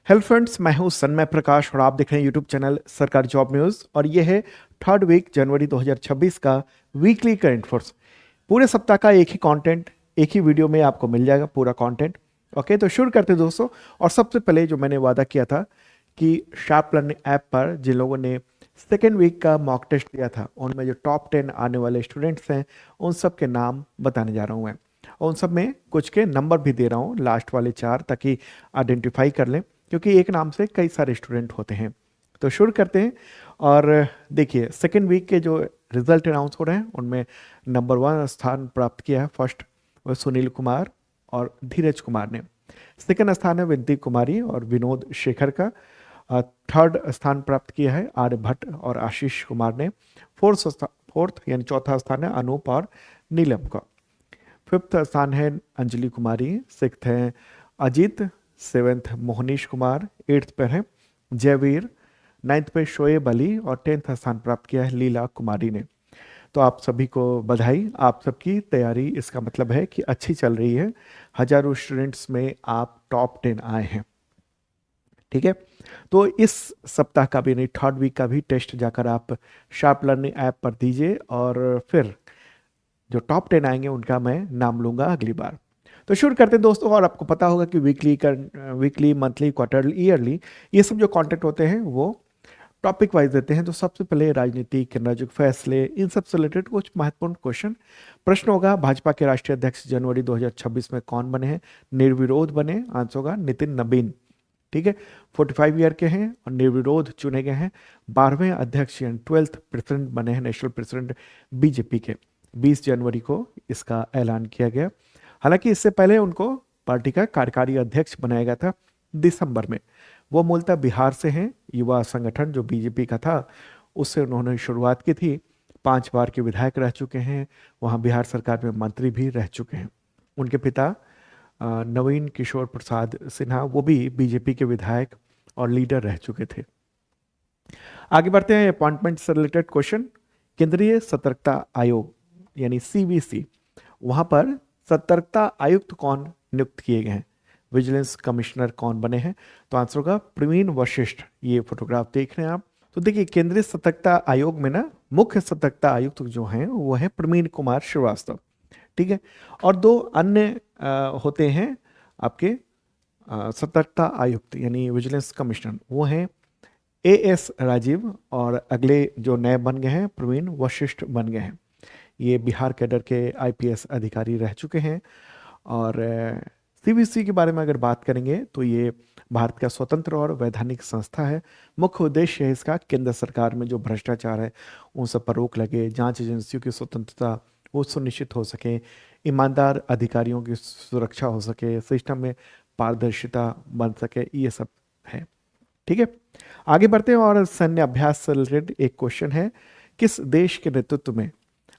Hello friends, मैं हूं सन्मय प्रकाश और आप देख रहे हैं यूट्यूब चैनल सरकारी जॉब न्यूज़। और ये है थर्ड वीक जनवरी 2026 का वीकली करंट अफेयर्स। पूरे सप्ताह का एक ही कंटेंट, एक ही वीडियो में आपको मिल जाएगा पूरा कंटेंट। ओके, तो शुरू करते हैं दोस्तों। और सबसे पहले जो मैंने वादा किया था कि शार्प लर्निंग ऐप पर जिन लोगों ने सेकेंड वीक का मॉक टेस्ट दिया था, उनमें जो टॉप 10 आने वाले स्टूडेंट्स हैं, उन सब के नाम बताने जा रहा हूँ मैं। और उन सब में कुछ के नंबर भी दे रहा हूँ, लास्ट वाले 4, ताकि आइडेंटिफाई कर लें, क्योंकि एक नाम से कई सारे स्टूडेंट होते हैं। तो शुरू करते हैं। और देखिए, सेकेंड वीक के जो रिजल्ट अनाउंस हो रहे हैं, उनमें नंबर 1 स्थान प्राप्त किया है फर्स्ट, वो सुनील कुमार और धीरज कुमार ने। सेकंड स्थान है विनती कुमारी और विनोद शेखर का। थर्ड स्थान प्राप्त किया है आर्यभट्ट और आशीष कुमार ने। फोर्थ यानी चौथा स्थान है अनूप और नीलम का। फिफ्थ स्थान है अंजलि कुमारी। सिक्स्थ है अजीत। सेवेंथ मोहनीश कुमार। एट्थ पर है जयवीर। नाइन्थ पे शोएब अली और 10th स्थान प्राप्त किया है लीला कुमारी ने। तो आप सभी को बधाई, आप सबकी तैयारी इसका मतलब है कि अच्छी चल रही है। हजारों स्टूडेंट्स में आप टॉप 10 आए हैं। ठीक है, तो इस सप्ताह का भी नहीं, थर्ड वीक का भी टेस्ट जाकर आप शार्प लर्निंग ऐप पर दीजिए, और फिर जो टॉप 10 आएंगे उनका मैं नाम लूंगा अगली बार। तो शुरू करते हैं दोस्तों। और आपको पता होगा कि वीकली मंथली क्वार्टरली ईयरली ये सब जो कॉन्टेंट होते हैं वो टॉपिक वाइज देते हैं। तो सबसे पहले राजनीति, केंद्र राजनीतिक फैसले, इन सब से रिलेटेड कुछ महत्वपूर्ण क्वेश्चन प्रश्न होगा। भाजपा के राष्ट्रीय अध्यक्ष जनवरी 2026 में कौन बने हैं? निर्विरोध बने। आंसर होगा नितिन नबीन। ठीक है, 45 ईयर के हैं और निर्विरोध चुने गए हैं। 12वें अध्यक्ष यानी 12th प्रेसिडेंट बने हैं, नेशनल प्रेसिडेंट बीजेपी के। 20 जनवरी को इसका ऐलान किया गया। हालांकि इससे पहले उनको पार्टी का कार्यकारी अध्यक्ष बनाया गया था दिसंबर में। वो मूलतः बिहार से हैं। युवा संगठन जो बीजेपी का था, उससे उन्होंने शुरुआत की थी। 5 बार के विधायक रह चुके हैं। वहाँ बिहार सरकार में मंत्री भी रह चुके हैं। उनके पिता नवीन किशोर प्रसाद सिन्हा, वो भी बीजेपी के विधायक और लीडर रह चुके थे। आगे बढ़ते हैं अपॉइंटमेंट से रिलेटेड क्वेश्चन। केंद्रीय सतर्कता आयोग यानी सीवीसी, वहां पर सतर्कता आयुक्त कौन नियुक्त किए गए हैं? विजिलेंस कमिश्नर कौन बने हैं? तो आंसर होगा प्रवीण वशिष्ठ। ये फोटोग्राफ देख रहे हैं आप। तो देखिए, केंद्रीय सतर्कता आयोग में ना मुख्य सतर्कता आयुक्त जो हैं वो है प्रवीण कुमार श्रीवास्तव। ठीक है, और दो अन्य होते हैं आपके सतर्कता आयुक्त यानी विजिलेंस कमिश्नर, वो हैं एएस राजीव और अगले जो नए बन गए हैं प्रवीण वशिष्ठ बन गए हैं। ये बिहार कैडर के आईपीएस अधिकारी रह चुके हैं। और सीबीसी के बारे में अगर बात करेंगे तो ये भारत का स्वतंत्र और वैधानिक संस्था है। मुख्य उद्देश्य है इसका केंद्र सरकार में जो भ्रष्टाचार है उन सब पर रोक लगे, जांच एजेंसियों की स्वतंत्रता वो सुनिश्चित हो सके, ईमानदार अधिकारियों की सुरक्षा हो सके, सिस्टम में पारदर्शिता बन सके, ये सब है। ठीक है, आगे बढ़ते हैं। और सैन्य अभ्यास से रिलेटेड एक क्वेश्चन है। किस देश के नेतृत्व में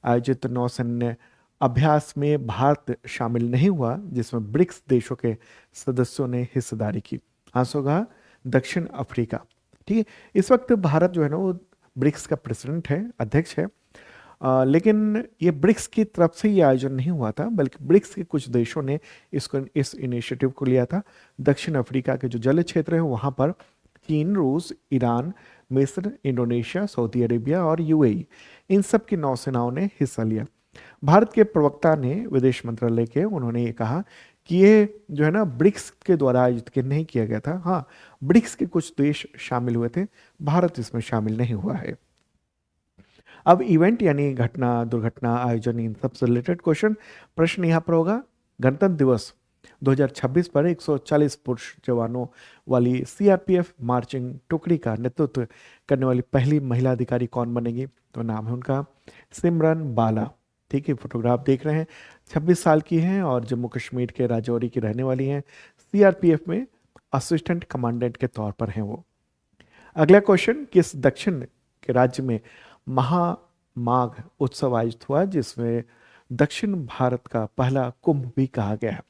आयोजित नौसैन्य अभ्यास में भारत शामिल नहीं हुआ, जिसमें ब्रिक्स देशों के सदस्यों ने हिस्सेदारी की? आंसर होगा दक्षिण अफ्रीका। ठीक है, इस वक्त भारत जो है ना वो ब्रिक्स का प्रेसिडेंट है, अध्यक्ष है। लेकिन ये ब्रिक्स की तरफ से ये आयोजन नहीं हुआ था, बल्कि ब्रिक्स के कुछ देशों ने इस इनिशिएटिव को लिया था। दक्षिण अफ्रीका के जो जल क्षेत्र है वहां पर चीन, रूस, ईरान, मिस्र, इंडोनेशिया, सऊदी अरेबिया और यूएई, इन सब की नौसेनाओं ने हिस्सा लिया। भारत के प्रवक्ता ने विदेश मंत्रालय के, उन्होंने ये कहा कि ये जो है ना ब्रिक्स के द्वारा आयोजित नहीं किया गया था। हाँ, ब्रिक्स के कुछ देश शामिल हुए थे, भारत इसमें शामिल नहीं हुआ है। अब इवेंट यानी घटना, दुर्घटना, आयोजन, इन सब से रिलेटेड क्वेश्चन प्रश्न यहाँ पर होगा। गणतंत्र दिवस 2026 पर 140 पुरुष जवानों वाली सीआरपीएफ मार्चिंग टुकड़ी का नेतृत्व करने वाली पहली महिला अधिकारी कौन बनेगी? तो नाम है उनका सिमरन बाला। ठीक है, फोटोग्राफ देख रहे हैं। 26 साल की हैं और जम्मू कश्मीर के राजौरी की रहने वाली हैं। सीआरपीएफ में असिस्टेंट कमांडेंट के तौर पर हैं वो। अगला क्वेश्चन, किस दक्षिण के राज्य में महामाघ उत्सव आयोजित हुआ, जिसमें दक्षिण भारत का पहला कुंभ भी कहा गया है?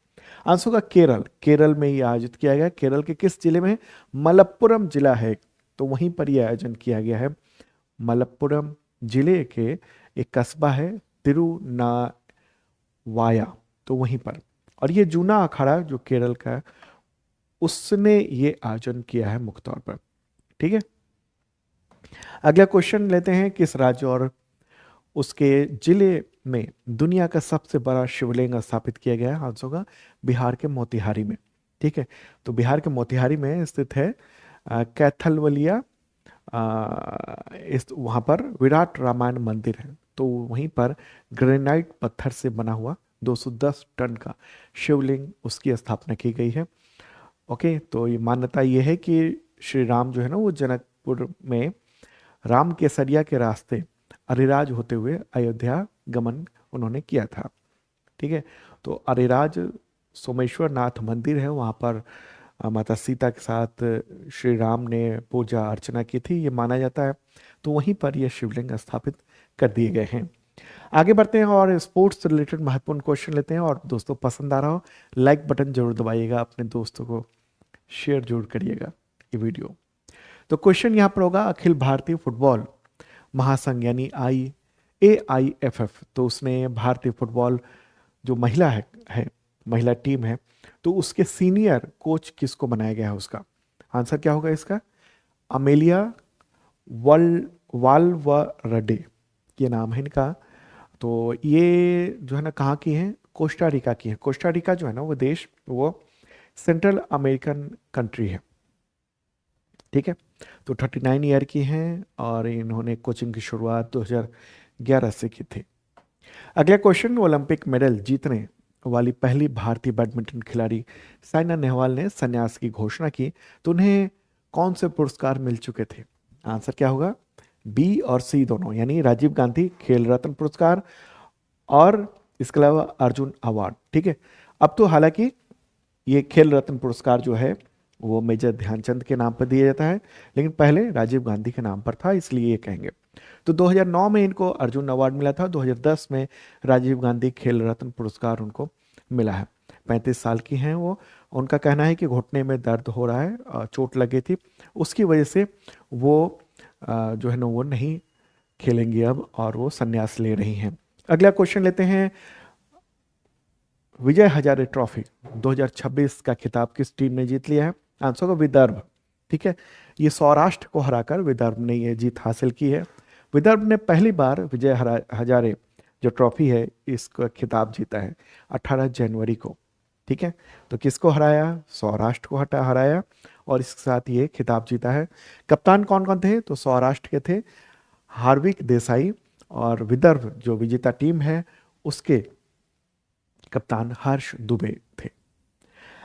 आंसर होगा केरल। केरल में ये आयोजित किया गया। केरल के किस जिले में? मलप्पुरम जिला है, तो वहीं पर यह आयोजन किया गया है। मलप्पुरम जिले के एक कस्बा है तिरुनावाया, तो वहीं पर। और ये जूना अखाड़ा जो केरल का उसने ये आयोजन किया है मुख्य तौर पर। ठीक है, अगला क्वेश्चन लेते हैं, किस राज्य और उसके जिले में दुनिया का सबसे बड़ा शिवलिंग स्थापित किया गया है? आंसर होगा बिहार के मोतिहारी में। ठीक है, तो बिहार के मोतिहारी में स्थित है कैथलवलिया। इस वहाँ पर विराट रामायण मंदिर है, तो वहीं पर ग्रेनाइट पत्थर से बना हुआ 210 टन का शिवलिंग उसकी स्थापना की गई है। ओके, तो ये मान्यता ये है कि श्री राम जो है ना वो जनकपुर में राम केसरिया के रास्ते अरिराज होते हुए अयोध्या गमन उन्होंने किया था। ठीक है, तो अरिराज सोमेश्वर नाथ मंदिर है, वहाँ पर माता सीता के साथ श्री राम ने पूजा अर्चना की थी, ये माना जाता है। तो वहीं पर यह शिवलिंग स्थापित कर दिए गए हैं। आगे बढ़ते हैं और स्पोर्ट्स से रिलेटेड महत्वपूर्ण क्वेश्चन लेते हैं। और दोस्तों, पसंद आ रहा हो लाइक बटन जरूर दबाइएगा, अपने दोस्तों को शेयर जरूर करिएगा ये वीडियो। तो क्वेश्चन यहाँ पर होगा, अखिल भारतीय फुटबॉल महासंघ यानी AIFF, तो उसने भारतीय फुटबॉल जो महिला महिला टीम है, तो उसके सीनियर कोच किसको बनाया गया है? उसका आंसर क्या होगा इसका? अमेलिया वाल्वरडे, ये नाम है इनका। तो ये जो है ना कहाँ की है? कोस्टा रिका की है। कोस्टा रिका जो है ना वो देश, वो सेंट्रल अमेरिकन कंट्री है। ठीक है, तो 39 ईयर की हैं और इन्होंने कोचिंग की शुरुआत 2011 से की थी। अगला क्वेश्चन, ओलंपिक मेडल जीतने वाली पहली भारतीय बैडमिंटन खिलाड़ी साइना नेहवाल ने संन्यास की घोषणा की, तो उन्हें कौन से पुरस्कार मिल चुके थे? आंसर क्या होगा? बी और सी दोनों, यानी राजीव गांधी खेल रत्न पुरस्कार और इसके अलावा अर्जुन अवार्ड। ठीक है, अब तो हालांकि ये खेल रत्न पुरस्कार जो है वो मेजर ध्यानचंद के नाम पर दिया जाता है, लेकिन पहले राजीव गांधी के नाम पर था, इसलिए ये कहेंगे। तो 2009 में इनको अर्जुन अवार्ड मिला था, 2010 में राजीव गांधी खेल रत्न पुरस्कार उनको मिला है। 35 साल की हैं वो। उनका कहना है कि घुटने में दर्द हो रहा है, चोट लगी थी, उसकी वजह से वो जो है ना वो नहीं खेलेंगी अब, और वो संन्यास ले रही हैं। अगला क्वेश्चन लेते हैं, विजय हजारे ट्रॉफी 2026 का खिताब किस टीम ने जीत लिया है? आंसर होगा विदर्भ। ठीक है, ये सौराष्ट्र को हराकर विदर्भ ने ये जीत हासिल की है। विदर्भ ने पहली बार विजय हजारे जो ट्रॉफी है इसका खिताब जीता है 18 जनवरी को। ठीक है, तो किसको हराया? सौराष्ट्र को हराया और इसके साथ ये खिताब जीता है। कप्तान कौन कौन थे? तो सौराष्ट्र के थे हार्विक देसाई, और विदर्भ जो विजेता टीम है उसके कप्तान हर्ष दुबे थे।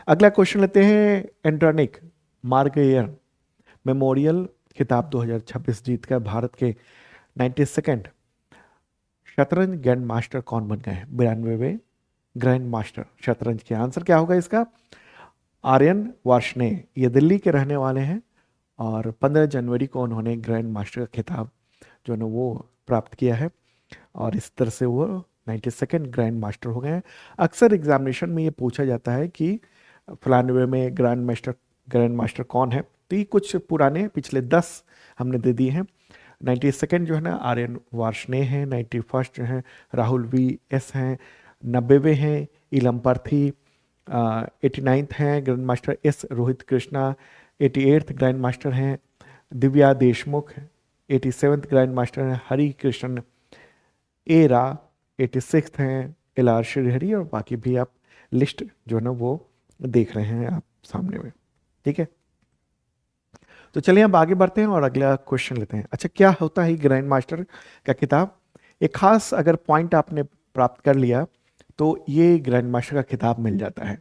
अगला क्वेश्चन लेते हैं, एंड्रोनिक मार्गेयर मेमोरियल खिताब 2026 जीतकर भारत के 92nd शतरंज ग्रैंड मास्टर कौन बन गए हैं? 92वें ग्रैंड मास्टर शतरंज के। आंसर क्या होगा इसका? आर्यन वार्ष्णे, ये दिल्ली के रहने वाले हैं और 15 जनवरी को उन्होंने ग्रैंड मास्टर का खिताब जो है ना वो प्राप्त किया है, और इस तरह से वो 92nd ग्रैंड मास्टर हो गए हैं। अक्सर एग्जामिनेशन में ये पूछा जाता है कि फलानवे में ग्रैंड मास्टर कौन है, तो ये कुछ पुराने पिछले 10 हमने दे दिए हैं। 92nd जो है ना आर्यन वार्ष्णे हैं, 91st जो है राहुल VS हैं, 90वें हैं इलम पार्थी, 89th हैं grand master S Rohit Krishna, 88th grand master हैं Divya Deshmukh, 87th grand master हैं हरि कृष्ण एरा, 86th हैं LR श्रीहरि, और बाकी भी आप लिस्ट जो है ना वो देख रहे हैं आप सामने में। ठीक है, तो चलिए अब आगे बढ़ते हैं और अगला क्वेश्चन लेते हैं। अच्छा, क्या होता है ग्रैंड मास्टर का खिताब? एक खास अगर पॉइंट आपने प्राप्त कर लिया तो ये ग्रैंड मास्टर का खिताब मिल जाता है।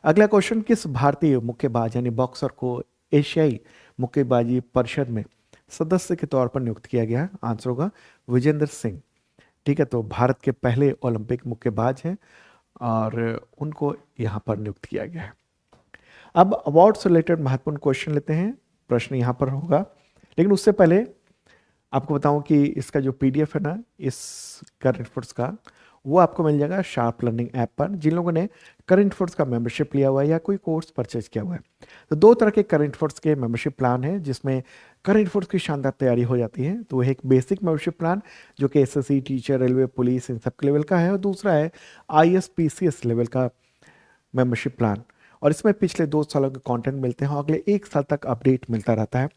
अगला क्वेश्चन, किस भारतीय मुक्केबाज यानी बॉक्सर को एशियाई मुक्केबाजी परिषद में सदस्य के तौर पर नियुक्त किया गया? आंसर होगा विजेंद्र सिंह। ठीक है, तो भारत के पहले ओलंपिक मुक्केबाज हैं और उनको यहाँ पर नियुक्त किया गया है। अब अवार्ड से रिलेटेड महत्वपूर्ण क्वेश्चन लेते हैं, प्रश्न यहाँ पर होगा, लेकिन उससे पहले आपको बताऊं कि इसका जो PDF है ना इस करंट अफेयर्स का, वो आपको मिल जाएगा शार्प लर्निंग ऐप पर। जिन लोगों ने करंट अफेयर्स का मेंबरशिप लिया हुआ है या कोई कोर्स परचेज किया हुआ है, तो 2 तरह के करंट अफेयर्स के मेंबरशिप प्लान है जिसमें करंट अफेयर्स की शानदार तैयारी हो जाती है। तो एक बेसिक मेंबरशिप प्लान जो कि SSC, टीचर, रेलवे, पुलिस इन सब के लेवल का है, और दूसरा है IS PCS लेवल का मेंबरशिप प्लान। और इसमें पिछले 2 सालों के कंटेंट मिलते हैं और अगले 1 साल तक अपडेट मिलता रहता है।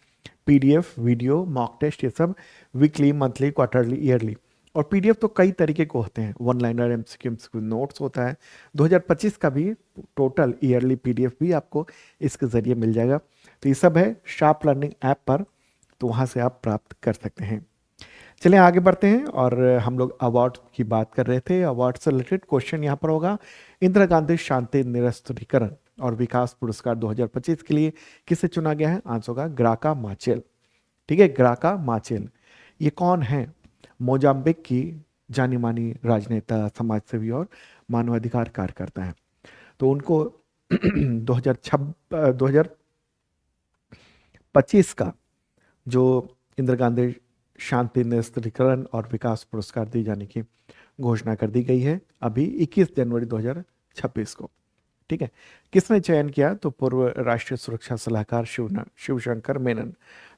पीडीएफ, वीडियो, मॉक टेस्ट, ये सब वीकली, मंथली, क्वार्टरली, ईयरली। और पीडीएफ तो कई तरीके के होते हैं, वन लाइनर, एमसीक्यू, नोट्स होता है। 2025 का भी टोटल ईयरली पीडीएफ भी आपको इसके ज़रिए मिल जाएगा। तो ये सब है शार्प लर्निंग ऐप पर, तो वहाँ से आप प्राप्त कर सकते हैं। चलिए आगे बढ़ते हैं, और हम लोग अवार्ड की बात कर रहे थे। अवार्ड से रिलेटेड क्वेश्चन यहाँ पर होगा, इंदिरा गांधी शांति निरस्त्रीकरण और विकास पुरस्कार 2025 के लिए किसे चुना गया है? आंसर होगा ग्राका माचेल। ठीक है, ग्राका माचेल ये कौन है? मोजाम्बिक की जानी मानी राजनेता, समाजसेवी और मानवाधिकार कार्यकर्ता है। तो उनको 2025 का जो इंदिरा गांधी शांति निरस्त्रीकरण और विकास पुरस्कार दिए जाने की घोषणा कर दी गई है अभी 21 जनवरी 2026 को। ठीक है, किसने चयन किया? तो पूर्व राष्ट्रीय सुरक्षा सलाहकार शिवशंकर मेनन।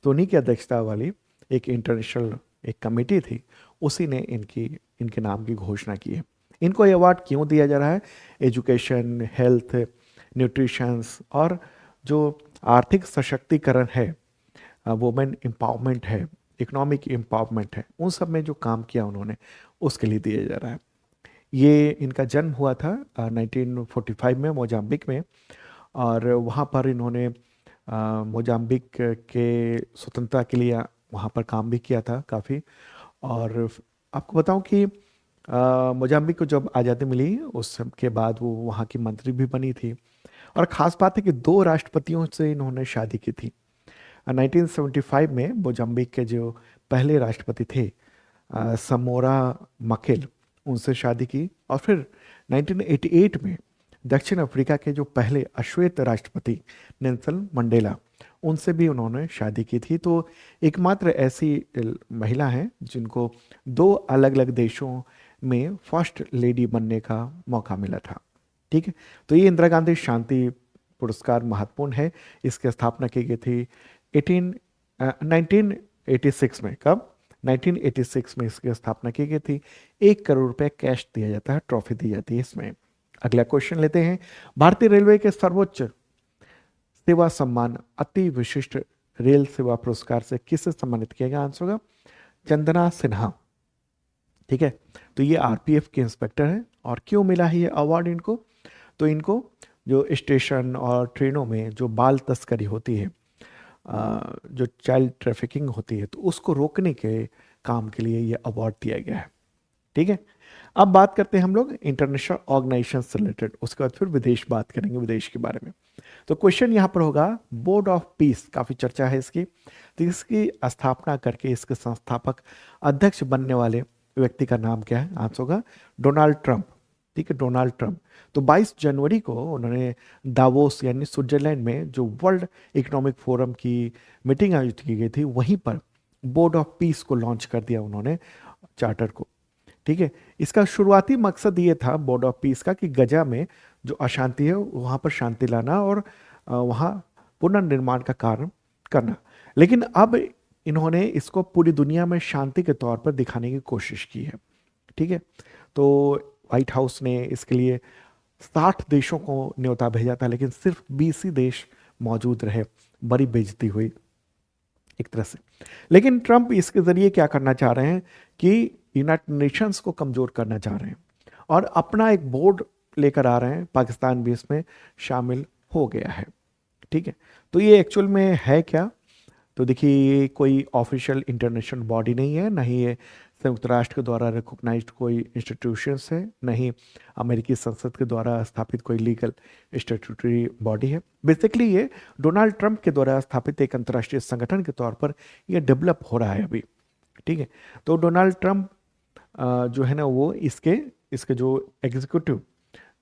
तो उन्हीं की अध्यक्षता वाली एक इंटरनेशनल एक कमेटी थी, उसी ने इनके नाम की घोषणा की है। इनको ये अवार्ड क्यों दिया जा रहा है? एजुकेशन, हेल्थ, न्यूट्रिशंस और जो आर्थिक सशक्तिकरण है, वुमेन एम्पावरमेंट है, इकोनॉमिक एम्पावरमेंट है, उन सब में जो काम किया उन्होंने, उसके लिए दिया जा रहा है। ये इनका जन्म हुआ था 1945 में मोजाम्बिक में, और वहाँ पर इन्होंने मोजाम्बिक के स्वतंत्रता के लिए वहाँ पर काम भी किया था काफ़ी। और आपको बताऊं कि मोजाम्बिक को जब आज़ादी मिली उसके बाद वो वहाँ की मंत्री भी बनी थी। और ख़ास बात है कि 2 राष्ट्रपतियों से इन्होंने शादी की थी। 1975 में मोजाम्बिक के जो पहले राष्ट्रपति थे समोरा मकेल, उनसे शादी की। और फिर 1988 में दक्षिण अफ्रीका के जो पहले अश्वेत राष्ट्रपति नेल्सन मंडेला, उनसे भी उन्होंने शादी की थी। तो एकमात्र ऐसी महिला हैं जिनको 2 अलग अलग देशों में फर्स्ट लेडी बनने का मौका मिला था। ठीक है, तो ये इंदिरा गांधी शांति पुरस्कार महत्वपूर्ण है। इसकी स्थापना की गई थी 1986 में। कब? 1986 में इसकी स्थापना की गई थी। 1 करोड़ रुपए कैश दिया जाता है, ट्रॉफी दी जाती है इसमें। अगला क्वेश्चन लेते हैं, भारतीय रेलवे के सर्वोच्च सेवा सम्मान अति विशिष्ट रेल सेवा पुरस्कार से किसे सम्मानित किया गया? आंसर होगा चंदना सिन्हा। ठीक है, तो ये आरपीएफ के इंस्पेक्टर हैं। और क्यों मिला है ये अवार्ड इनको? तो इनको जो स्टेशन और ट्रेनों में जो बाल तस्करी होती है, जो चाइल्ड ट्रैफिकिंग होती है, तो उसको रोकने के काम के लिए ये अवार्ड दिया गया है। ठीक है, अब बात करते हैं हम लोग इंटरनेशनल ऑर्गेनाइजेशन से रिलेटेड, उसके बाद फिर विदेश बात करेंगे, विदेश के बारे में। तो क्वेश्चन यहाँ पर होगा, बोर्ड ऑफ पीस, काफ़ी चर्चा है इसकी। तो इसकी स्थापना करके इसके संस्थापक अध्यक्ष बनने वाले व्यक्ति का नाम क्या है? आंसर होगा डोनाल्ड ट्रंप। ठीक है, डोनाल्ड ट्रंप। तो 22 जनवरी को उन्होंने दावोस यानी स्विट्जरलैंड में जो वर्ल्ड इकोनॉमिक फोरम की मीटिंग आयोजित की गई थी, वहीं पर बोर्ड ऑफ पीस को लॉन्च कर दिया उन्होंने, चार्टर को। ठीक है, इसका शुरुआती मकसद ये था बोर्ड ऑफ पीस का कि गजा में जो अशांति है वहाँ पर शांति लाना और वहाँ पुनर्निर्माण का कार्य करना। लेकिन अब इन्होंने इसको पूरी दुनिया में शांति के तौर पर दिखाने की कोशिश की है। ठीक है, तो व्हाइट हाउस ने इसके लिए 60 देशों को न्योता भेजा था, लेकिन सिर्फ 20 ही देश मौजूद रहे। बड़ी बेइज्जती हुई एक तरह से। लेकिन ट्रंप इसके जरिए क्या करना चाह रहे हैं कि यूनाइटेड नेशंस को कमजोर करना चाह रहे हैं और अपना एक बोर्ड लेकर आ रहे हैं। पाकिस्तान भी इसमें शामिल हो गया है। ठीक है, तो ये एक्चुअल में है क्या? तो देखिए, ये कोई ऑफिशियल इंटरनेशनल बॉडी नहीं है, ना ही ये संयुक्त राष्ट्र के द्वारा रिकॉग्नाइज्ड कोई इंस्टीट्यूशंस है, नहीं अमेरिकी संसद के द्वारा स्थापित कोई लीगल स्टैट्यूटरी बॉडी है। बेसिकली ये डोनाल्ड ट्रंप के द्वारा स्थापित एक अंतर्राष्ट्रीय संगठन के तौर पर ये डेवलप हो रहा है अभी। ठीक है, तो डोनाल्ड ट्रंप जो है ना, वो इसके जो एग्जीक्यूटिव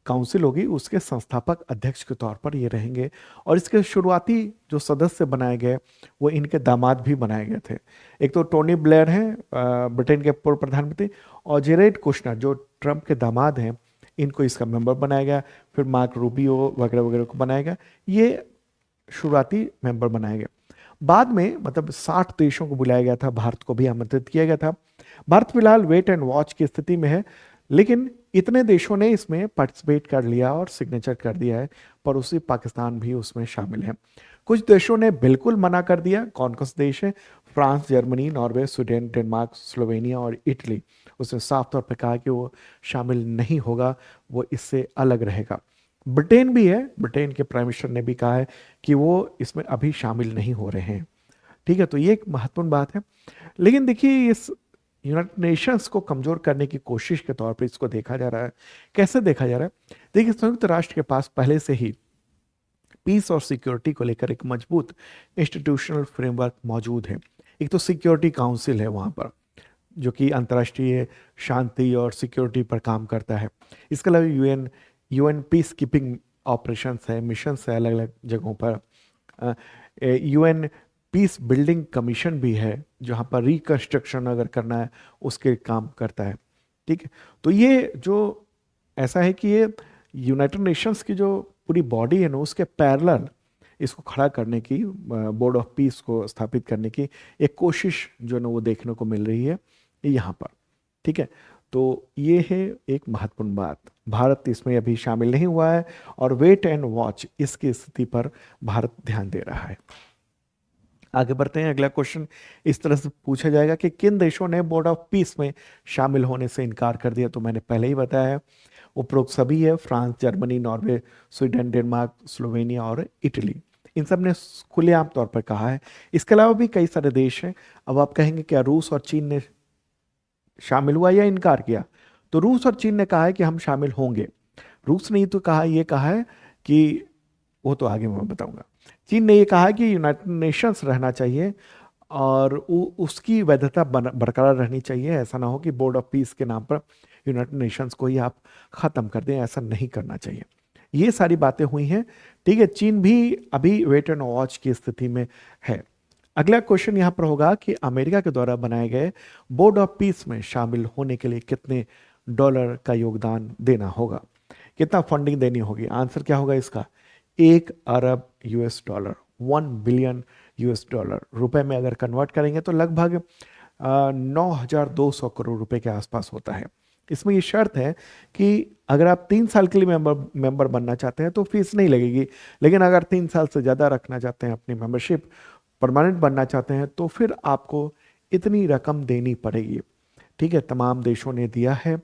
काउंसिल होगी उसके संस्थापक अध्यक्ष के तौर पर ये रहेंगे। और इसके शुरुआती जो सदस्य बनाए गए वो इनके दामाद भी बनाए गए थे। एक तो टोनी ब्लेयर हैं, ब्रिटेन के पूर्व प्रधानमंत्री, और जेरेड कुशनर जो ट्रंप के दामाद हैं, इनको इसका मेंबर बनाया गया। फिर मार्क रूबियो वगैरह वगैरह को बनाया गया। ये शुरुआती मेंबर बनाए गए। बाद में मतलब 60 देशों को बुलाया गया था, भारत को भी आमंत्रित किया गया था। भारत फिलहाल वेट एंड वॉच की स्थिति में है। लेकिन इतने देशों ने इसमें पार्टिसिपेट कर लिया और सिग्नेचर कर दिया है, पड़ोसी पाकिस्तान भी उसमें शामिल है। कुछ देशों ने बिल्कुल मना कर दिया। कौन कौन से देश हैं? France, Germany, Norway, Sweden, Denmark, Slovenia और इटली। उसने साफ तौर पर कहा कि वो शामिल नहीं होगा, वो इससे अलग रहेगा। ब्रिटेन भी है, ब्रिटेन के प्राइम मिनिस्टर ने भी कहा है कि वो इसमें अभी शामिल नहीं हो रहे हैं। ठीक है, तो ये एक महत्वपूर्ण बात है। लेकिन देखिए, इस यूनाइटेड नेशंस को कमजोर करने की कोशिश के तौर पर इसको देखा जा रहा है। कैसे देखा जा रहा है? देखिए, संयुक्त राष्ट्र के पास पहले से ही पीस और सिक्योरिटी को लेकर एक मजबूत इंस्टीट्यूशनल फ्रेमवर्क मौजूद है। एक तो सिक्योरिटी काउंसिल है वहाँ पर, जो कि अंतर्राष्ट्रीय शांति और सिक्योरिटी पर काम करता है। इसके अलावा UN UN peace keeping operations है, मिशंस है अलग अलग जगहों पर। यूएन पीस बिल्डिंग कमीशन भी है, जहाँ पर रिकंस्ट्रक्शन अगर करना है उसके काम करता है। ठीक है, तो ये जो ऐसा है कि ये यूनाइटेड नेशंस की जो पूरी बॉडी है ना, उसके पैरेलल इसको खड़ा करने की, बोर्ड ऑफ पीस को स्थापित करने की एक कोशिश जो है ना वो देखने को मिल रही है यहाँ पर। ठीक है, तो ये है एक महत्वपूर्ण बात। भारत इसमें अभी शामिल नहीं हुआ है और वेट एंड वॉच इसकी स्थिति पर भारत ध्यान दे रहा है। आगे बढ़ते हैं। अगला क्वेश्चन इस तरह से पूछा जाएगा कि किन देशों ने बोर्ड ऑफ पीस में शामिल होने से इनकार कर दिया? तो मैंने पहले ही बताया है, उपरोक्त सभी है। France, Germany, Norway, Sweden, Denmark, Slovenia और इटली। इन सब ने खुलेआम तौर पर कहा है। इसके अलावा भी कई सारे देश हैं। अब आप कहेंगे क्या रूस और चीन ने शामिल हुआ या इनकार किया? तो रूस और चीन ने कहा है कि हम शामिल होंगे। रूस ने तो कहा, ये कहा है कि, वो तो आगे मैं बताऊंगा। चीन ने ये कहा है कि यूनाइटेड नेशंस रहना चाहिए और उसकी वैधता बरकरार रहनी चाहिए। ऐसा ना हो कि बोर्ड ऑफ पीस के नाम पर यूनाइटेड नेशंस को ही आप खत्म कर दें, ऐसा नहीं करना चाहिए। ये सारी बातें हुई हैं। ठीक है, चीन भी अभी वेट एंड वॉच की स्थिति में है। अगला क्वेश्चन यहां पर होगा कि अमेरिका के द्वारा बनाए गए बोर्ड ऑफ पीस में शामिल होने के लिए कितने डॉलर का योगदान देना होगा, कितना फंडिंग देनी होगी? आंसर क्या होगा इसका? 1 अरब US dollar, 1 billion US dollar. रुपए में अगर कन्वर्ट करेंगे तो लगभग 9,200 करोड़ रुपए के आसपास होता है। इसमें ये शर्त है कि अगर आप 3 साल के लिए मेंबर बनना चाहते हैं तो फीस नहीं लगेगी। लेकिन अगर 3 साल से ज़्यादा रखना चाहते हैं अपनी मेंबरशिप, परमानेंट बनना चाहते हैं, तो फिर आपको इतनी रकम देनी पड़ेगी। ठीक है, तमाम देशों ने दिया है।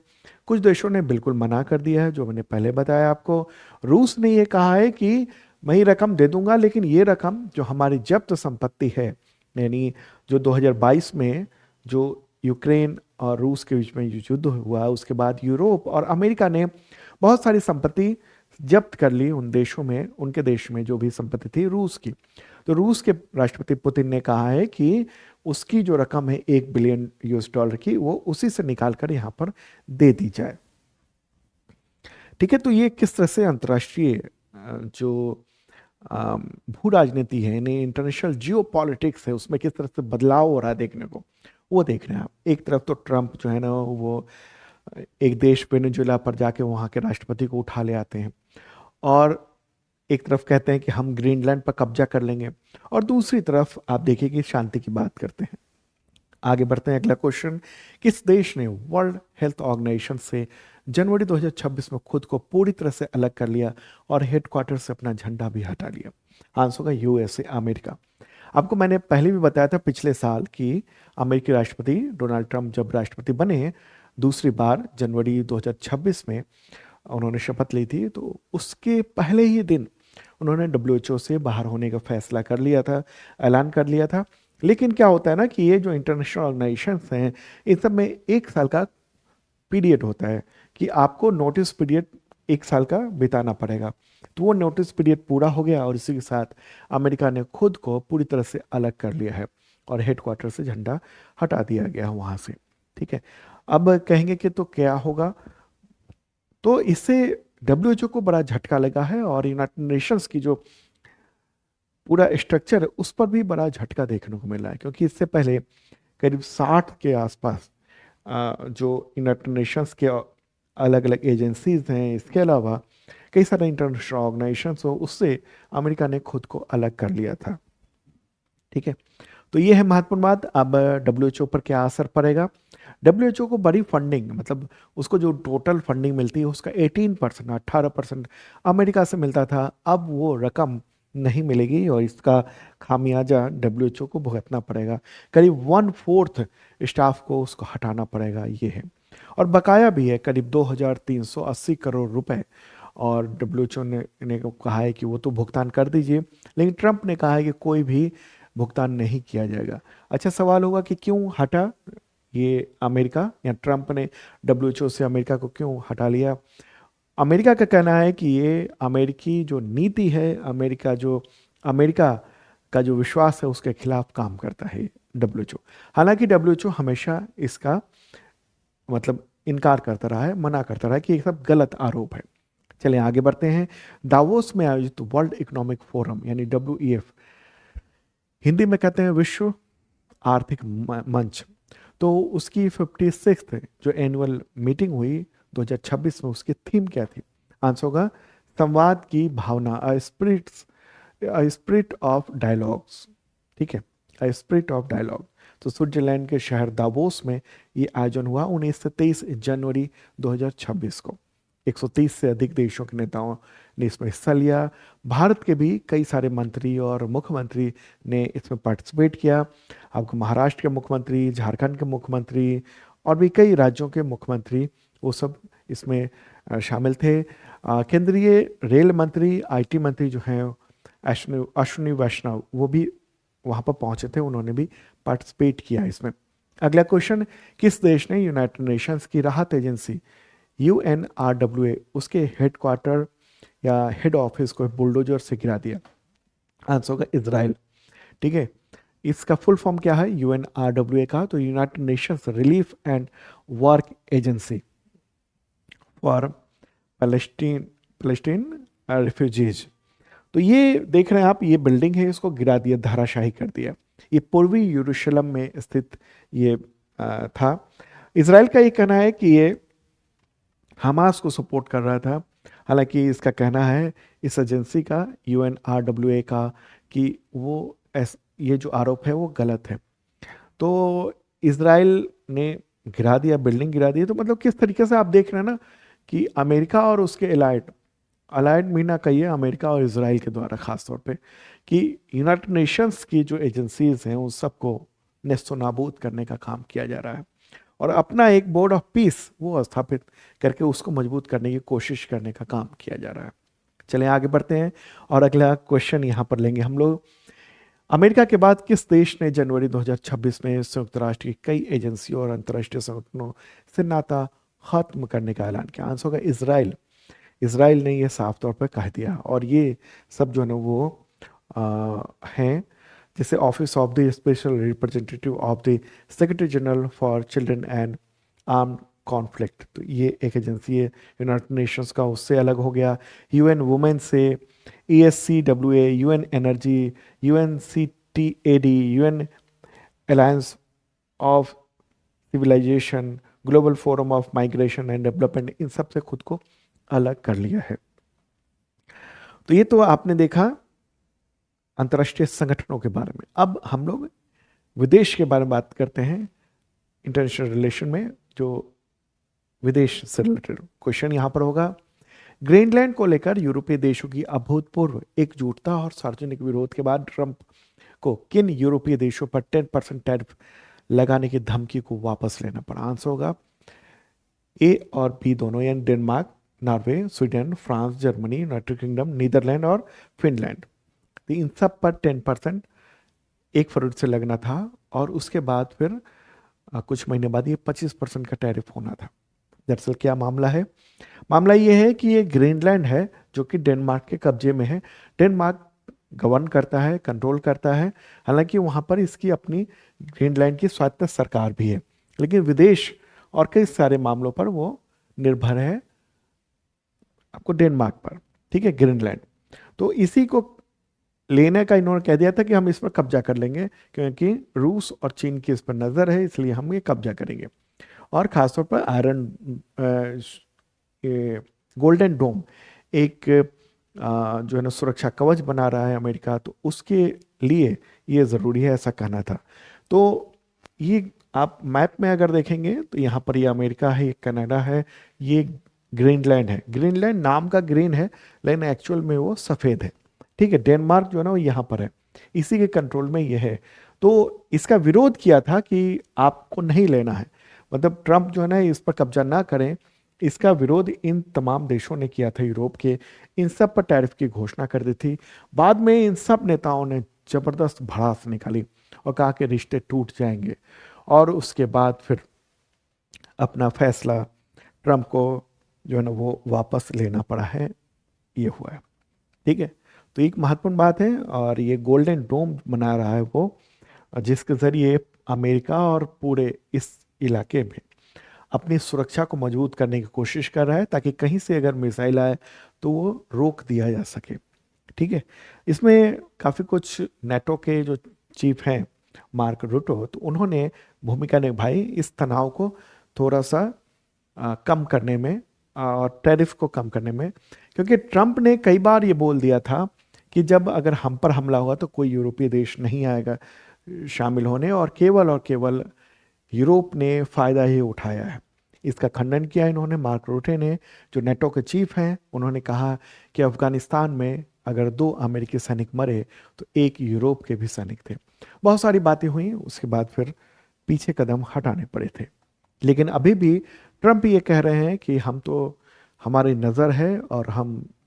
कुछ देशों ने बिल्कुल मना कर दिया है, जो मैंने पहले बताया आपको। रूस ने ये कहा है कि मैं ये रकम दे दूंगा, लेकिन ये रकम जो हमारी जब्त संपत्ति है, यानी जो 2022 में जो यूक्रेन और रूस के बीच में युद्ध हुआ, उसके बाद यूरोप और अमेरिका ने बहुत सारी संपत्ति जब्त कर ली उन देशों में, उनके देश में जो भी संपत्ति थी रूस की। तो रूस के राष्ट्रपति पुतिन ने कहा है कि उसकी जो रकम है 1 बिलियन यूएस डॉलर की, वो उसी से निकाल कर यहाँ पर दे दी जाए। ठीक है, तो ये किस तरह से अंतर्राष्ट्रीय जो भू राजनीति है, यानी इंटरनेशनल जियो पॉलिटिक्स है, उसमें किस तरह से बदलाव हो रहा है देखने को, वो देख रहे हैं आप। एक तरफ तो ट्रंप जो है ना, वो एक देश वेनेजुएला पर जाके वहाँ के राष्ट्रपति को उठा ले आते हैं, और एक तरफ कहते हैं कि हम ग्रीनलैंड पर कब्जा कर लेंगे, और दूसरी तरफ आप देखिए कि शांति की बात करते हैं। आगे बढ़ते हैं। अगला क्वेश्चन, किस देश ने वर्ल्ड हेल्थ ऑर्गेनाइजेशन से जनवरी 2026 में खुद को पूरी तरह से अलग कर लिया और हेडक्वार्टर से अपना झंडा भी हटा लिया? आंसर होगा यूएसए, अमेरिका। आपको मैंने पहले भी बताया था पिछले साल कि अमेरिकी राष्ट्रपति डोनाल्ड ट्रंप जब राष्ट्रपति बने दूसरी बार जनवरी 2026 में, उन्होंने शपथ ली थी, तो उसके पहले ही दिन उन्होंने डब्ल्यूएचओ से बाहर होने का फैसला कर लिया था, ऐलान कर लिया था। लेकिन क्या होता है ना कि ये जो इंटरनेशनल ऑर्गेनाइजेशंस हैं, इन सब में 1 साल का पीरियड होता है कि आपको नोटिस पीरियड 1 साल का बिताना पड़ेगा। तो वो नोटिस पीरियड पूरा हो गया और इसी के साथ अमेरिका ने खुद को पूरी तरह से अलग कर लिया है और हेडक्वार्टर से झंडा हटा दिया गया वहाँ से। ठीक है, अब कहेंगे कि तो क्या होगा? तो इससे डब्ल्यूएचओ को बड़ा झटका लगा है और यूनाइटेड नेशंस की जो पूरा स्ट्रक्चर है उस पर भी बड़ा झटका देखने को मिला है, क्योंकि इससे पहले करीब 60 के आसपास जो यूनाइटेड नेशंस के अलग अलग एजेंसीज हैं, इसके अलावा कई सारे इंटरनेशनल ऑर्गेनाइजेशंस हो, उससे अमेरिका ने खुद को अलग कर लिया था। ठीक है, तो ये है महत्वपूर्ण बात। अब डब्ल्यूएचओ पर क्या असर पड़ेगा? डब्ल्यूएचओ को बड़ी फंडिंग, मतलब उसको जो टोटल फंडिंग मिलती है उसका 18%, 18% अमेरिका से मिलता था। अब वो रकम नहीं मिलेगी और इसका खामियाजा डब्ल्यूएचओ को भुगतना पड़ेगा। करीब 1/4 स्टाफ को उसको हटाना पड़ेगा, ये है। और बकाया भी है करीब 2380 करोड़ रुपए। और डब्ल्यूएचओ ने कहा है कि वो तो भुगतान कर दीजिए, लेकिन ट्रंप ने कहा है कि कोई भी भुगतान नहीं किया जाएगा। अच्छा, सवाल होगा कि क्यों हटा ये अमेरिका, या ट्रंप ने डब्ल्यूएचओ से अमेरिका को क्यों हटा लिया? अमेरिका का कहना है कि ये अमेरिकी जो नीति है, अमेरिका का जो विश्वास है उसके खिलाफ काम करता है डब्ल्यूएचओ। हालांकि डब्ल्यूएचओ हमेशा इसका मतलब इनकार करता रहा है, मना करता रहा है कि ये सब गलत आरोप है। चलिए आगे बढ़ते हैं। दावोस में आयोजित वर्ल्ड इकोनॉमिक फोरम यानी डब्ल्यूईएफ, हिंदी में कहते हैं विश्व आर्थिक मंच, तो उसकी 56th जो एनुअल मीटिंग हुई 2026 में, उसकी थीम क्या थी? आंसर होगा संवाद की भावना, अ स्पिरिट ऑफ डायलॉग्स। ठीक है, अ स्पिरिट ऑफ डायलॉग। तो स्विट्जरलैंड के शहर दावोस में ये आयोजन हुआ 19 से 23 जनवरी 2026 को। 130 से अधिक देशों के नेताओं ने इसमें हिस्सा लिया। भारत के भी कई सारे मंत्री और मुख्यमंत्री ने इसमें पार्टिसिपेट किया। आपको महाराष्ट्र के मुख्यमंत्री, झारखंड के मुख्यमंत्री और भी कई राज्यों के मुख्यमंत्री, वो सब इसमें शामिल थे। केंद्रीय रेल मंत्री, आईटी मंत्री जो हैं अश्विनी वैष्णव, वो भी वहाँ पर पहुँचे थे, उन्होंने भी पार्टिसिपेट किया इसमें। अगला क्वेश्चन, किस देश ने यूनाइटेड नेशंस की राहत एजेंसी UNRWA उसके हेडक्वार्टर या हेड ऑफिस को बुलडोजर से गिरा दिया? आंसर होगा इजराइल। ठीक है, इसका फुल फॉर्म क्या है UNRWA का? तो United Nations relief and work agency for Palestine refugees. तो ये देख रहे हैं आप, ये बिल्डिंग है, इसको गिरा दिया, धराशाही कर दिया। ये पूर्वी यरूशलेम में स्थित ये था। इसराइल का ये कहना है कि ये हमास को सपोर्ट कर रहा था। हालांकि इसका कहना है इस एजेंसी का, UNRWA का, कि ये जो आरोप है वो गलत है। तो इसराइल ने गिरा दिया, बिल्डिंग गिरा दी। तो मतलब किस तरीके से आप देख रहे हैं ना कि अमेरिका और उसके अलाइड मीना कहिए, अमेरिका और इसराइल के द्वारा खास तौर पे, कि यूनाइटेड नेशंस की जो एजेंसीज हैं उन सबको नेस्तो नाबूद करने का काम किया जा रहा है और अपना एक बोर्ड ऑफ पीस वो स्थापित करके उसको मजबूत करने की कोशिश करने का काम किया जा रहा है। चलिए आगे बढ़ते हैं और अगला क्वेश्चन यहाँ पर लेंगे हम लोग। अमेरिका के बाद किस देश ने जनवरी 2026 में संयुक्त राष्ट्र की कई एजेंसियों और अंतर्राष्ट्रीय संगठनों से नाता खत्म करने का ऐलान किया? आंसर होगा इसराइल। इसराइल ने यह साफ तौर पर कह दिया। और ये सब जो है ना वो हैं, जैसे office of the special representative of the secretary general for children and armed conflict, तो ये एक एजेंसी है यूनाइटेड नेशंस का, उससे अलग हो गया। UN वुमेन से, ESCWA, UN energy, UNCTAD, UN alliance of civilisation, global forum of migration and development, इन सब से खुद को अलग कर लिया है। तो ये तो आपने देखा अंतर्राष्ट्रीय संगठनों के बारे में। अब हम लोग विदेश के बारे में बात करते हैं। इंटरनेशनल रिलेशन में जो विदेश से रिलेटेड क्वेश्चन यहां पर होगा, ग्रीनलैंड को लेकर यूरोपीय देशों की अभूतपूर्व एकजुटता और सार्वजनिक विरोध के बाद ट्रंप को किन यूरोपीय देशों पर 10% टैरिफ लगाने की धमकी को वापस लेना पड़ा? आंसर होगा A और B दोनों, यानी Denmark, Norway, Sweden, France, Germany, United Kingdom, Netherland और फिनलैंड। तो इन सब पर 10% 1 फरवरी से लगना था और उसके बाद फिर कुछ महीने बाद ये 25% का टैरिफ होना था। दरअसल क्या मामला है? मामला ये है कि ये ग्रीनलैंड है जो कि डेनमार्क के कब्जे में है। डेनमार्क गवर्न करता है, कंट्रोल करता है। हालांकि वहाँ पर इसकी अपनी ग्रीनलैंड की स्वायत्त सरकार भी है, लेकिन विदेश और कई सारे मामलों पर वो निर्भर है आपको डेनमार्क पर। ठीक है, ग्रीनलैंड। तो इसी को लेने का इन्होंने कह दिया था कि हम इस पर कब्जा कर लेंगे, क्योंकि रूस और चीन की इस पर नज़र है, इसलिए हम ये कब्जा करेंगे। और ख़ासतौर पर गोल्डन डोम, एक जो है ना सुरक्षा कवच बना रहा है अमेरिका, तो उसके लिए ये ज़रूरी है, ऐसा कहना था। तो ये आप मैप में अगर देखेंगे तो यहाँ पर ये अमेरिका है, ये कनाडा है, ये ग्रीनलैंड है। ग्रीनलैंड नाम का ग्रीन है, लेकिन एक्चुअल में वो सफ़ेद है। ठीक है, डेनमार्क जो है ना वो यहाँ पर है, इसी के कंट्रोल में ये है। तो इसका विरोध किया था कि आपको नहीं लेना है, मतलब ट्रंप जो है ना इस पर कब्जा ना करें, इसका विरोध इन तमाम देशों ने किया था यूरोप के। इन सब पर टैरिफ की घोषणा कर दी थी। बाद में इन सब नेताओं ने जबरदस्त भड़ास निकाली और कहा कि रिश्ते टूट जाएंगे, और उसके बाद फिर अपना फैसला ट्रंप को जो है ना वो वापस लेना पड़ा है, ये हुआ है। ठीक है, तो एक महत्वपूर्ण बात है, और ये गोल्डन डोम बना रहा है वो, जिसके जरिए अमेरिका और पूरे इस इलाके में अपनी सुरक्षा को मजबूत करने की कोशिश कर रहा है, ताकि कहीं से अगर मिसाइल आए तो वो रोक दिया जा सके। ठीक है, इसमें काफ़ी कुछ नेटो के जो चीफ हैं मार्क रूटो, तो उन्होंने भूमिका निभाई इस तनाव को थोड़ा सा कम करने में और टैरिफ को कम करने में। क्योंकि ट्रंप ने कई बार ये बोल दिया था कि जब अगर हम पर हमला होगा तो कोई यूरोपीय देश नहीं आएगा शामिल होने, और केवल यूरोप ने फायदा ही उठाया है। इसका खंडन किया इन्होंने, मार्क रूटे ने, जो नेटो के चीफ हैं। उन्होंने कहा कि अफगानिस्तान में अगर 2 अमेरिकी सैनिक मरे तो 1 यूरोप के भी सैनिक थे। बहुत सारी बातें हुई, उसके बाद फिर पीछे कदम हटाने पड़े थे। लेकिन अभी भी ट्रंप ये कह रहे हैं कि हम तो, हमारी नज़र है और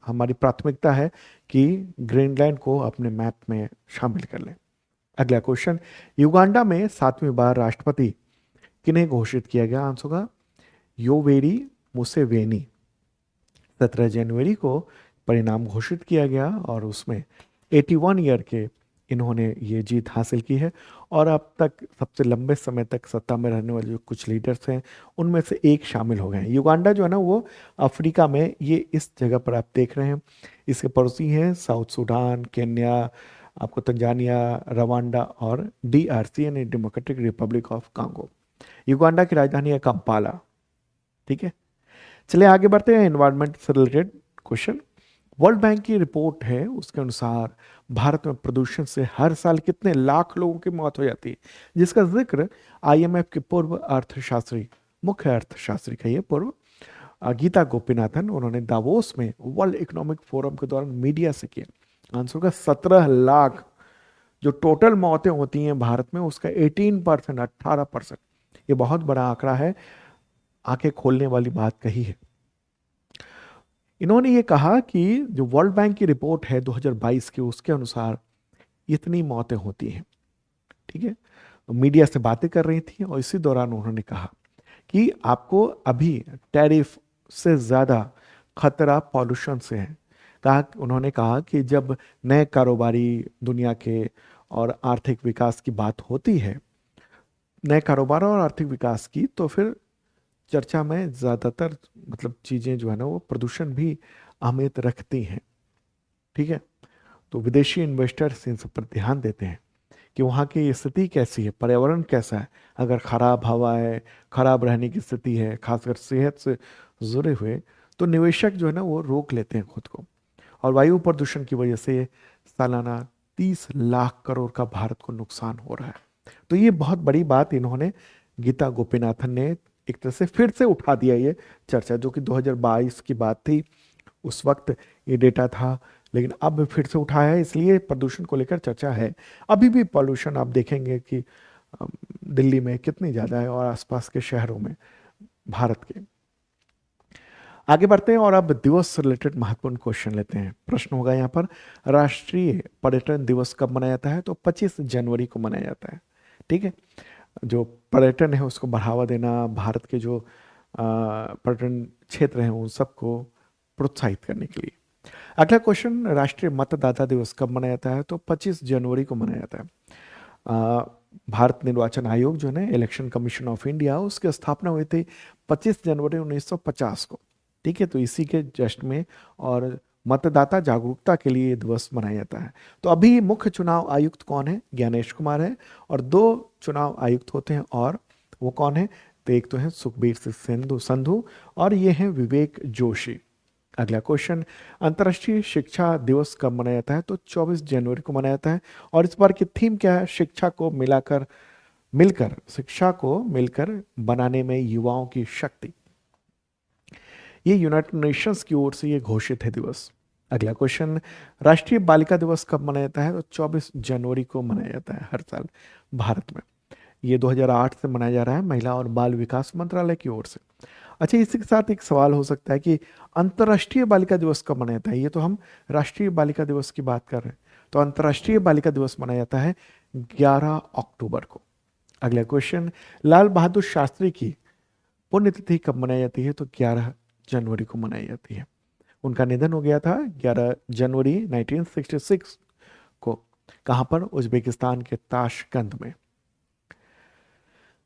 हमारी प्राथमिकता है कि ग्रीनलैंड को अपने मैप में शामिल कर लें। अगला क्वेश्चन, युगांडा में 7वीं बार राष्ट्रपति किन्हें घोषित किया गया? आंसर होगा योवेरी मुसेवेनी। 17 जनवरी को परिणाम घोषित किया गया, और उसमें 81 ईयर के इन्होंने ये जीत हासिल की है। और अब तक सबसे लंबे समय तक सत्ता में रहने वाले जो कुछ लीडर्स हैं उनमें से एक शामिल हो गए हैं। युगांडा जो है ना वो अफ्रीका में, ये इस जगह पर आप देख रहे हैं, इसके पड़ोसी हैं साउथ सूडान, केन्या, आपको तंजानिया, रवांडा और डीआरसी यानी democratic Republic of Congo. Uganda की राजधानी है कंपाला। ठीक है, चलिए आगे बढ़ते हैं। एनवायरनमेंट से रिलेटेड क्वेश्चन, वर्ल्ड बैंक की रिपोर्ट है, उसके अनुसार भारत में प्रदूषण से हर साल कितने लाख लोगों की मौत हो जाती है, जिसका जिक्र आईएमएफ के पूर्व अर्थशास्त्री, मुख्य अर्थशास्त्री का ये पूर्व, गीता गोपीनाथन, उन्होंने दावोस में वर्ल्ड इकोनॉमिक फोरम के दौरान मीडिया से किया। आंसर का 17 लाख। जो टोटल मौतें होती हैं भारत में उसका 18%, 18%, ये बहुत बड़ा आंकड़ा है, आंखें खोलने वाली बात कही है। इन्होंने ये कहा कि जो वर्ल्ड बैंक की रिपोर्ट है 2022 की, उसके अनुसार इतनी मौतें होती हैं। ठीक है, मीडिया से बातें कर रही थी और इसी दौरान उन्होंने कहा कि आपको अभी टैरिफ से ज़्यादा खतरा पॉल्यूशन से है। उन्होंने कहा कि जब नए कारोबारी दुनिया के और आर्थिक विकास की बात होती है, नए कारोबार और आर्थिक विकास की, तो फिर चर्चा में ज़्यादातर मतलब चीज़ें जो है ना वो प्रदूषण भी अहमियत रखती हैं। ठीक है, तो विदेशी इन्वेस्टर्स इन सब पर ध्यान देते हैं कि वहाँ की स्थिति कैसी है, पर्यावरण कैसा है। अगर खराब हवा है, खराब रहने की स्थिति है, खासकर सेहत से जुड़े हुए, तो निवेशक जो है ना वो रोक लेते हैं खुद को। और वायु प्रदूषण की वजह से सालाना 30 लाख करोड़ का भारत को नुकसान हो रहा है। तो ये बहुत बड़ी बात इन्होंने, गीता गोपीनाथन ने एक तरह से फिर से उठा दिया ये चर्चा, जो कि 2022 की बात थी, उस वक्त ये डेटा था, लेकिन अब फिर से उठाया है, इसलिए प्रदूषण को लेकर चर्चा है। अभी भी पॉल्यूशन आप देखेंगे कि दिल्ली में कितनी ज़्यादा है और आसपास के शहरों में भारत के। आगे बढ़ते हैं और अब दिवस से रिलेटेड महत्वपूर्ण क्वेश्चन लेते हैं। प्रश्न होगा यहाँ पर, राष्ट्रीय पर्यटन दिवस कब मनाया जाता है? तो 25 जनवरी को मनाया जाता है। ठीक है, जो पर्यटन है उसको बढ़ावा देना, भारत के जो पर्यटन क्षेत्र हैं उन सबको प्रोत्साहित करने के लिए। अगला क्वेश्चन, राष्ट्रीय मतदाता दिवस कब मनाया जाता है? तो 25 जनवरी को मनाया जाता है। भारत निर्वाचन आयोग जो है ना, इलेक्शन कमीशन ऑफ इंडिया, उसकी स्थापना हुई थी 25 जनवरी 1950 को। ठीक है, तो इसी के जश्न में और मतदाता जागरूकता के लिए ये दिवस मनाया जाता है। तो अभी मुख्य चुनाव आयुक्त कौन है? ज्ञानेश कुमार है, और 2 चुनाव आयुक्त होते हैं, और वो कौन है? तो एक तो है सुखबीर सिंह संधू, और ये हैं विवेक जोशी। अगला क्वेश्चन, अंतर्राष्ट्रीय शिक्षा दिवस कब मनाया जाता है? तो 24 जनवरी को मनाया जाता है। और इस बार की थीम क्या है? शिक्षा को मिलकर शिक्षा को मिलकर बनाने में युवाओं की शक्ति। ये यूनाइटेड नेशंस की ओर से ये घोषित है दिवस। अगला क्वेश्चन, राष्ट्रीय बालिका दिवस कब मनाया जाता है? तो 24 जनवरी को मनाया जाता है हर साल भारत में। ये 2008 से मनाया जा रहा है महिला और बाल विकास मंत्रालय की ओर से। अच्छा, इसी के साथ एक सवाल हो सकता है कि अंतर्राष्ट्रीय बालिका दिवस कब मनाया जाता है? ये तो हम राष्ट्रीय बालिका दिवस की बात कर रहे हैं, तो अंतर्राष्ट्रीय बालिका दिवस मनाया जाता है 11 अक्टूबर को। अगला क्वेश्चन, लाल बहादुर शास्त्री की पुण्यतिथि कब मनाई जाती है? तो 11 जनवरी को मनाई जाती है। उनका निधन हो गया था 11 जनवरी 1966 को। कहां पर? उज्बेकिस्तान के ताशकंद में।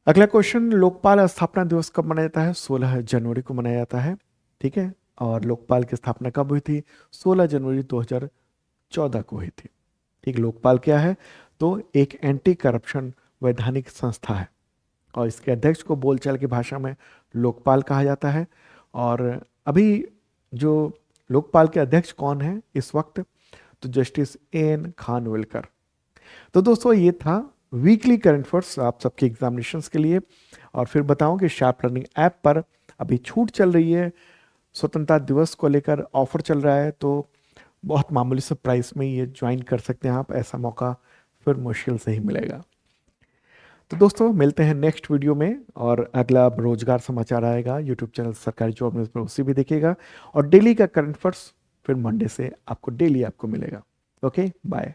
अगला क्वेश्चन, लोकपाल स्थापना दिवस कब मनाया जाता है? 16 जनवरी को मनाया जाता है। ठीक है, और लोकपाल की स्थापना कब हुई थी? 16 जनवरी 2014 को हुई थी। ठीक, लोकपाल क्या है? तो एक एंटी करप्शन वैधानिक संस्था है और इसके अध्यक्ष को बोलचाल की भाषा में लोकपाल कहा जाता है। और अभी जो लोकपाल के अध्यक्ष कौन है इस वक्त? तो जस्टिस एन खानविलकर। तो दोस्तों, ये था वीकली करंट अफेयर्स आप सबके एग्जामिनेशंस के लिए। और फिर बताऊं कि शार्प लर्निंग ऐप पर अभी छूट चल रही है, स्वतंत्रता दिवस को लेकर ऑफर चल रहा है, तो बहुत मामूली से प्राइस में ये ज्वाइन कर सकते हैं आप। ऐसा मौका फिर मुश्किल से ही मिलेगा। तो दोस्तों, मिलते हैं नेक्स्ट वीडियो में। और अगला रोजगार समाचार आएगा यूट्यूब चैनल सरकारी जॉब न्यूज़ पर, उसी भी देखिएगा। और डेली का करंट अफेयर्स फिर मंडे से आपको डेली आपको मिलेगा। Okay, bye.